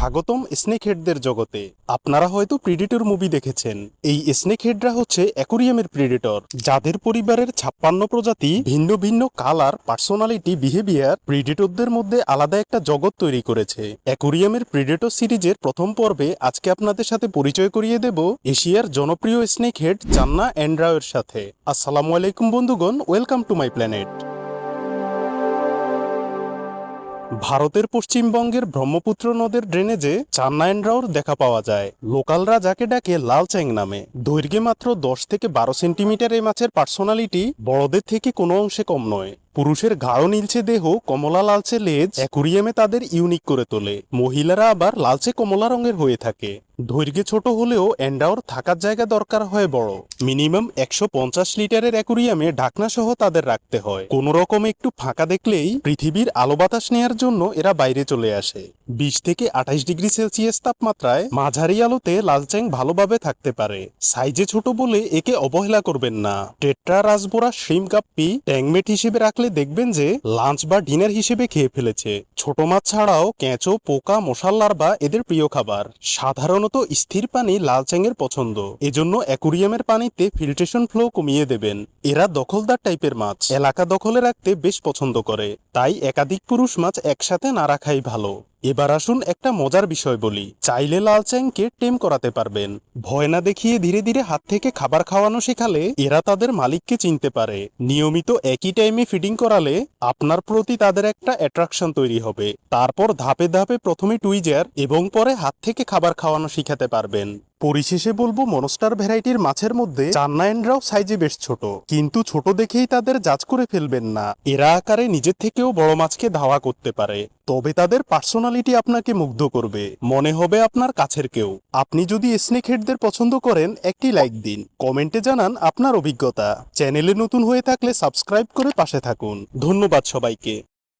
স্বাগতম স্নেক হেডদের জগতে। আপনারা হয়তো প্রিডেটর মুভি দেখেছেন। এই স্নেক হেডরা হচ্ছে অ্যাকুরিয়ামের প্রিডেটর, যাদের পরিবারের 56 প্রজাতি ভিন্ন ভিন্ন কালার, পার্সোনালিটি, বিহেভিয়ার প্রিডেটরদের মধ্যে আলাদা একটা জগৎ তৈরি করেছে। অ্যাকুরিয়ামের প্রিডেটর সিরিজের প্রথম পর্বে আজকে আপনাদের সাথে পরিচয় করিয়ে দেব এশিয়ার জনপ্রিয় স্নেক হেড চান্না অ্যান্ড্রাওয়ের সাথে। আসসালামু আলাইকুম বন্ধুগণ, ওয়েলকাম টু মাই প্ল্যানেট। ভারতের পশ্চিমবঙ্গের ব্রহ্মপুত্র নদের ড্রেনেজে চান্না অ্যান্ড্রাওর দেখা পাওয়া যায়। লোকালরা যাকে ডাকে লাল চ্যাং নামে। দৈর্ঘ্যে মাত্র 10 থেকে 12 সেন্টিমিটার এই মাছের পার্সোনালিটি বড়দের থেকে কোনো অংশে কম নয়। পুরুষের গাঢ় নীলচে দেহ, কমলা লালচে লেজ অ্যাকুরিয়ামে তাদের ইউনিক করে তোলে। মহিলারা আবার লালচে কমলা রঙের হয়ে থাকে। দৈর্ঘ্যে ছোট হলেও অ্যান্ড্রাওর থাকার জায়গা দরকার হয় বড়। মিনিমাম 150 লিটারের অ্যাকুরিয়ামে ঢাকনা সহ তাদের রাখতে হয়। কোনো রকম একটু ফাঁকা দেখলেই পৃথিবীর আলো বাতাস নেয়ার জন্য এরা বাইরে চলে আসে। 20 থেকে 28 ডিগ্রি সেলসিয়াস তাপমাত্রায় মাঝারি আলোতে লালচ্যাং ভালোভাবে থাকতে পারে। সাইজে ছোট বলে একে অবহেলা করবেন না। টেট্রা রাসবোরা শ্রিম গাপ্পি ট্যাংমেট হিসেবে রাখলে দেখবেন যে লাঞ্চ বা ডিনার হিসেবে খেয়ে ফেলেছে। ছোট মাছ ছাড়াও কেঁচো, পোকা, মশার লার্ভা এদের প্রিয় খাবার। সাধারণত স্থির পানি লালচ্যাংয়ের পছন্দ, এজন্য অ্যাকুরিয়ামের পানিতে ফিল্ট্রেশন ফ্লো কমিয়ে দেবেন। এরা দখলদার টাইপের মাছ, এলাকা দখলে রাখতে বেশ পছন্দ করে, তাই একাধিক পুরুষ মাছ একসাথে না রাখাই ভালো। এবার আসুন একটা মজার বিষয় বলি। চাইলে লালচ্যাংকে টেম করাতে পারবেন। ভয় না দেখিয়ে ধীরে ধীরে হাত থেকে খাবার খাওয়ানো শেখালে এরা তাদের মালিককে চিনতে পারে। নিয়মিত একই টাইমে ফিডিং করালে আপনার প্রতি তাদের একটা অ্যাট্রাকশন তৈরি হবে। তারপর ধাপে ধাপে প্রথমে টুইজার এবং পরে হাত থেকে খাবার খাওয়ানো শিখাতে পারবেন। পরিশেষে বলবো, মনস্টার ভ্যারাইটির মাছের মধ্যে চান্না অ্যান্ড্রাও সাইজে বেশ ছোট, কিন্তু ছোট দেখেই তাদের জাজ করে ফেলবেন না। এরা আকারে নিজের থেকেও বড় মাছকে ধাওয়া করতে পারে, তবে তাদের পার্সোনালিটি আপনাকে মুগ্ধ করবে, মনে হবে আপনার কাছের কেউ। আপনি যদি স্নেক হেডদের পছন্দ করেন, একটি লাইক দিন, কমেন্টে জানান আপনার অভিজ্ঞতা। চ্যানেলে নতুন হয়ে থাকলে সাবস্ক্রাইব করে পাশে থাকুন। ধন্যবাদ সবাইকে।